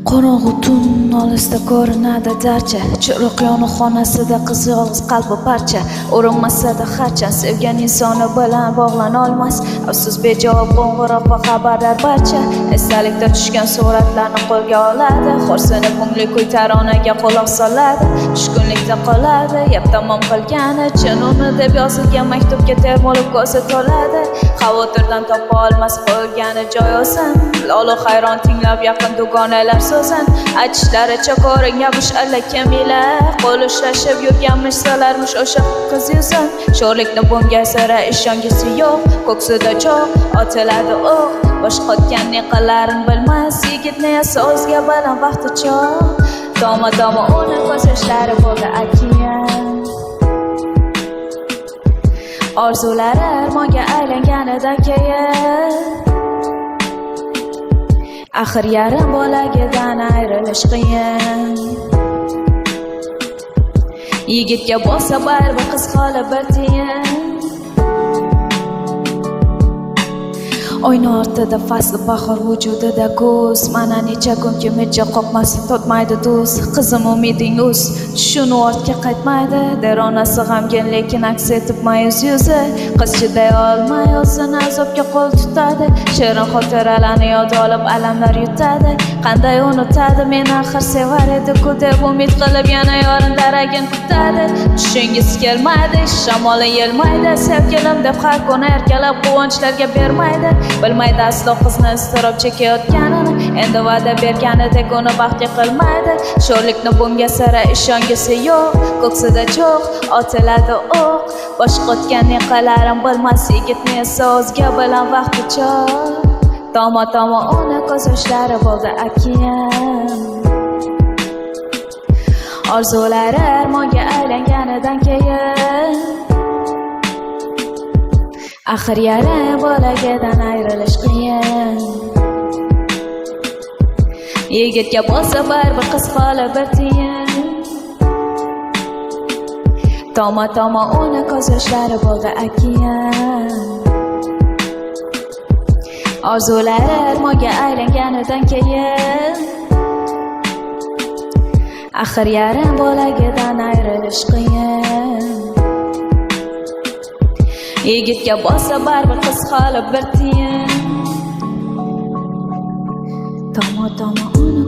Qorong'u tun olisda ko'rinadi darcha, chiroq yoniq xonasida qiz yolg'iz qalbi parcha. Urinmasada harcha, sevgan insoni bilan bog'lana olmas. Afsus bejavob qo'ng'iroq va xabarlar barcha. Esdalikda tushgan suratlarni qo'lga oladi, xo'rsinib ko'ngli kuy taronaga quloq soladi. Tushkunlikda qoladi, yeb tamom qilgani chin uni deb yozilgan maktubga termilib ko'zi to'ladi. Xavotirdan topa olmas qo'ygani joy o'zin, lolu hayron tinglab yaqin dugonalar so'zin. Aytishlaricha ko'ringanmish allakimlar, qo'l ushlashib yurganmish solarmish o'sha qiz yuzin. Sho'rlikni bunga sira ishongisi yo'q, ko'ksida cho'q otiladi o'q. Boshqotganning qilarini bilmas yigitni esa o'zga bilan vaqti cho'q. Doma uni ko'z yoshlari bo'ldi okean. Orzulari armonga aylanganidan keyin axir yarim bolagidan ayrilish qiyin. Yigitga bo'lsa baribir qiz holi bir tiyin. Oyna ortida fasli bahor vujudida kuz, mana necha kunki mijja qoqmasin totmaydi do'st. Qizim umiding uz, tushuni ortga qaytmaydi, der onasi g'amgin lekin aks etib ma'yus yuzi. Qiz chiday olmay o'zini azobga qo'l tutadi, shirin xotiralarni yod olib alamlar yutadi. Qanday unutadi, meni axir sevar edi-ku deb umid qilib yana yorin daragin kutadi. Tushingiz kelmaydi, shamoli yelmaydi, sevgilim deb har kuni erkalab quvonchlarga bermaydi. Bilmaydi aslo qizni iztirob chekayotganini, endi va'da berganidek uni baxtli qilmaydi. Sho'rlikni bunga sira ishongisi yo'q, ko'ksida cho'q otiladi o'q. Boshqotganning qilarini bilmas yigitni esa o'zga bilan vaqti cho'q. Toma uni ko'z yoshlari bo'ldi okean. Orzulari armonga aylanganidan keyin axir yarim bolagidan ayrilish qiyin. Yigitga bo'lsa baribir qiz holi bir tiyin. Toma uni ko'z yoshlari bo'ldi okean. Orzulari armonga aylanganidan keyin axir yarim bolagidan ayrilish qiyin. Yigitga bo'lsa baribir qiz holi bir tiyin. Toma uni